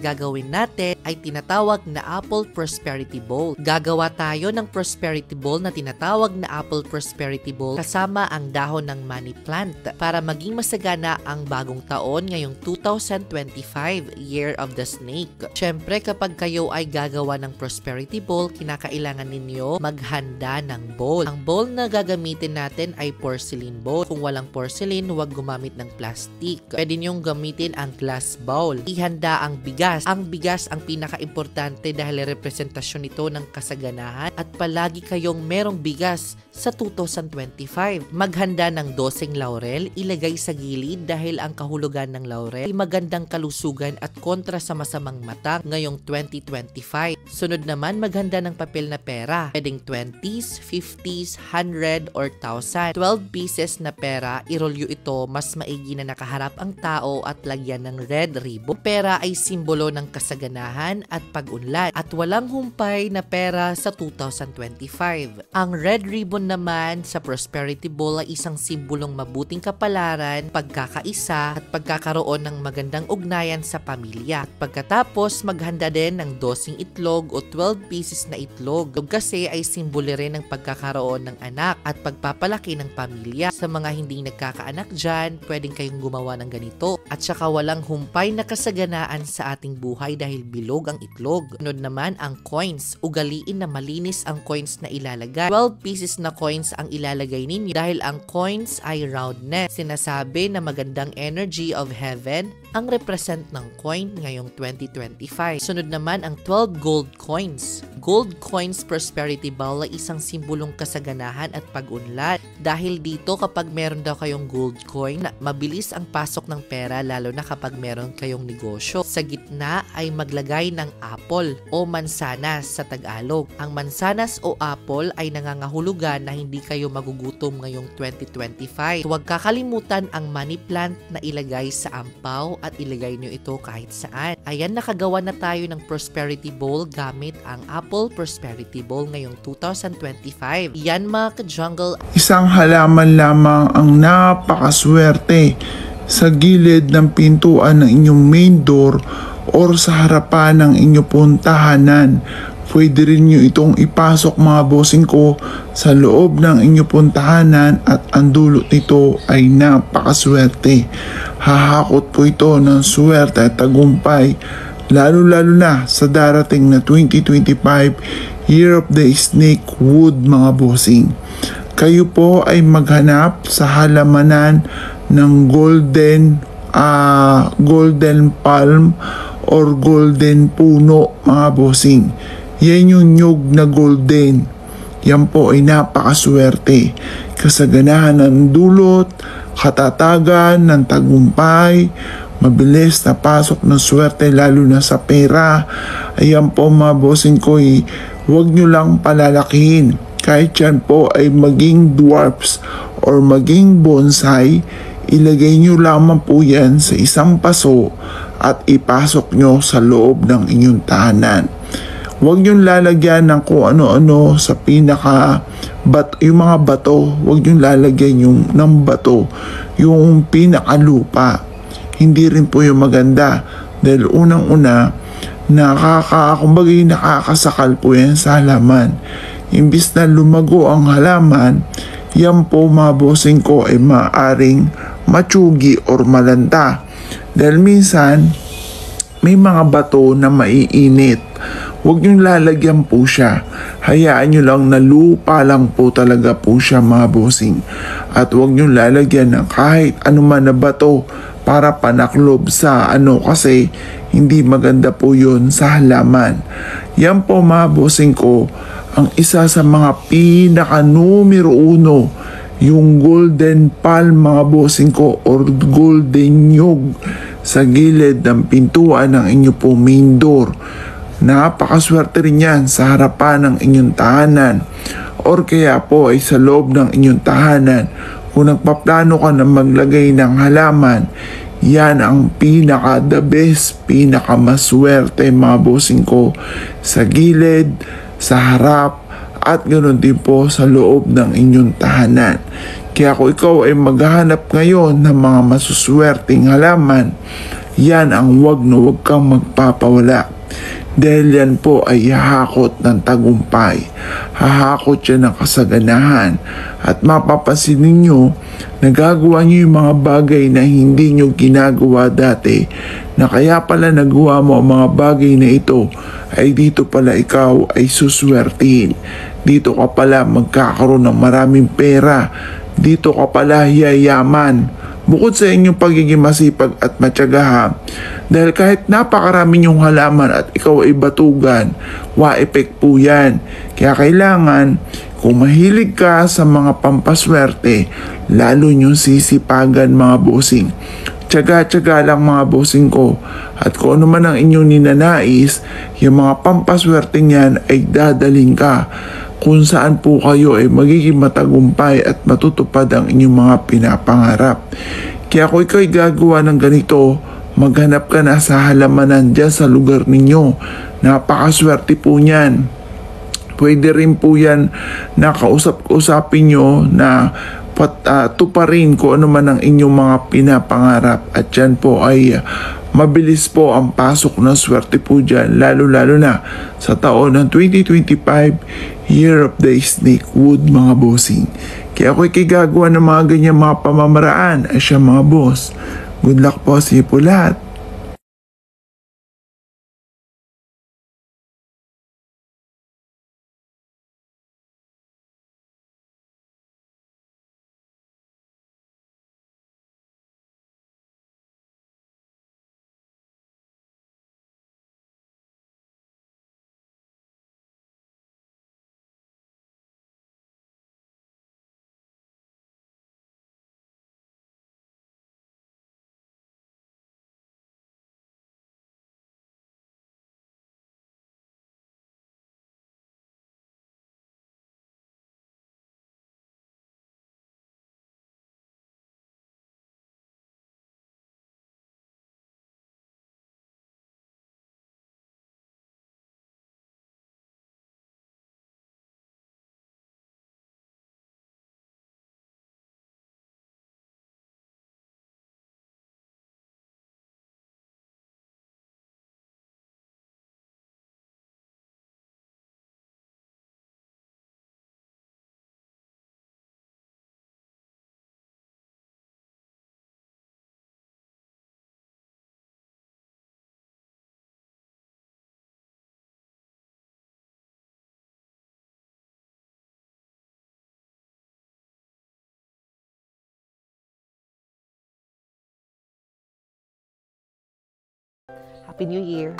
gagawin natin ay tinatawag na Apple Prosperity Bowl. Gagawa tayo ng Prosperity Bowl na tinatawag na Apple Prosperity Bowl kasama ang dahon ng money plant para maging masagana ang bagong taon ngayong 2025, Year of the Snake. Syempre, kapag kayo ay gagawa ng Prosperity Bowl, kinakailangan ninyo maghanda ng bowl. Ang bowl na gagamitin natin ay porcelain bowl. Kung walang porcelain, huwag gumamit ng plastic. Pwede niyong gamitin ang glass bowl. Ihanda ang bigas. Ang bigas ang pinaka-importante dahil representasyon ito ng kasaganahan at palagi kayong merong bigas sa 2025. Maghanda ng doseng laurel, ilagay sa gilid dahil ang kahulugan ng laurel ay magandang kalusugan at kontra sa masamang mata ngayong 2025. Sunod naman, maghanda ng papel na pera. Pwedeng 20s, 50s, 100 or 1,000. 12 pieces na pera, irolyo ito mas maigi na nakaharap ang tao at lagyan ng red ribbon. Pera ay simbolo ng kasaganahan at pag-unlad at walang humpay na pera sa 2025. Ang red ribbon naman sa Prosperity Bowl ay isang simbolong mabuting kapalaran, pagkakaisa at pagkakaroon ng magandang ugnayan sa pamilya. At pagkatapos, maghanda din ng 12 itlog o 12 pieces na itlog. Kasi ay simbolo rin ng pagkakaroon ng anak at pagpapalaki ng pamilya. Sa mga hindi nagkakaanak dyan, pwedeng kayong gumawa ng ganito. At saka walang humpay na kasaganaan sa ating buhay dahil bilog ang itlog. Sunod naman ang coins. Ugaliin na malinis ang coins na ilalagay. 12 pieces na coins ang ilalagay ninyo dahil ang coins ay roundness. Sinasabi na magandang energy of heaven ang represent ng coin ngayong 2025. Sunod naman ang 12 gold coins. Gold coins Prosperity Bowl ay isang simbolong kasaganahan at pag-unlad. Dahil dito kapag meron daw kayong gold coin, mabilis ang pasok ng pera lalo na kapag meron kayong negosyo. Sa gitna ay maglagay ng apple o mansanas sa Tagalog. Ang mansanas o apple ay nangangahulugan na hindi kayo magugutom ngayong 2025. Huwag kakalimutan ang money plant na ilagay sa ampaw at ilagay nyo ito kahit saan. Ayan, nakagawa na tayo ng Prosperity Bowl gamit ang Apple Prosperity Bowl ngayong 2025. Yan mga ka-jungle. Isang halaman lamang ang napakaswerte sa gilid ng pintuan ng inyong main door or sa harapan ng inyong puntahanan. Pwede rin nyo itong ipasok mga bossing ko sa loob ng inyong puntahanan at ang dulot nito ay napakaswerte. Hahakot po ito ng swerte at tagumpay lalo na sa darating na 2025 Year of the Snake Wood mga bossing. Kayo po ay maghanap sa halamanan ng golden palm or golden puno mga bossing. Yan yung nyug na golden. Yan po ay napakaswerte. Kasaganahan ng dulot, katatagan ng tagumpay, mabilis na pasok ng swerte lalo na sa pera. Ayan po mga bossing ko, huwag nyo lang palalakihin. Kahit yan po ay maging dwarfs or maging bonsai, ilagay nyo lamang po yan sa isang paso at ipasok nyo sa loob ng inyong tahanan. Huwag nyo lalagyan ng kung ano-ano sa yung mga bato. Huwag nyo lalagyan ng bato, yung pinakalupa. Hindi rin po yung maganda. Dahil unang-una, nakakasakal po yan sa halaman. Imbis na lumago ang halaman, yan po mga bossing ko ay maaring matsugi or malanta. Dahil minsan, may mga bato na maiinit. Huwag niyong lalagyan po siya. Hayaan niyo lang na lupa lang po talaga po siya mga bossing. At huwag niyong lalagyan ng kahit anuman na bato para panaklob sa kasi hindi maganda po yun sa halaman. Yan po mga bossing ko, ang isa sa mga pinaka numero 1, yung golden palm mga bossing ko or golden nyug sa gilid ng pintuan ng inyo po main door. Napakaswerte rin yan sa harapan ng inyong tahanan or kaya po ay sa loob ng inyong tahanan. Kung nagpaplano ka na maglagay ng halaman, yan ang pinaka the best, pinaka maswerte mga bossing ko sa gilid, sa harap at ganoon din po sa loob ng inyong tahanan. Kaya kung ikaw ay maghahanap ngayon ng mga masuswerteng halaman, yan ang wag na wag kang magpapawala. Dahil yan po ay hahakot ng tagumpay, hahakot yan ng kasaganahan, at mapapansin ninyo, nagagawa nyo yung mga bagay na hindi nyo ginagawa dati, na kaya pala nagawa mo ang mga bagay na ito, ay dito pala ikaw ay suswertihin. Dito ka pala magkakaroon ng maraming pera, dito ka pala yayaman. Bukod sa inyong pagiging masipag at matyaga, dahil kahit napakarami niyong halaman at ikaw ay batugan, wa-effect po yan. Kaya kailangan, kung mahilig ka sa mga pampaswerte, lalo niyong sisipagan mga bossing. Tiyaga-tiyaga lang mga bossing ko. At kung ano man ang inyong ninanais, yung mga pampaswerte niyan ay dadalhin ka kung saan po kayo ay magiging matagumpay at matutupad ang inyong mga pinapangarap. Kaya kung ikaw ay gagawa ng ganito, maghanap ka na sa halamanan dyan sa lugar ninyo. Napakaswerte po niyan. Pwede rin po yan na kausap-usapin nyo na tuparin kung ano man ang inyong mga pinapangarap. At yan po ay mabilis po ang pasok ng swerte po dyan, lalo-lalo na sa taon ng 2025, Year of the Snake Wood mga bossing. Kaya ako'y gagawa ng mga ganyan mga pamamaraan ay siya mga boss. Good luck po sa iyo po lahat. Happy New Year!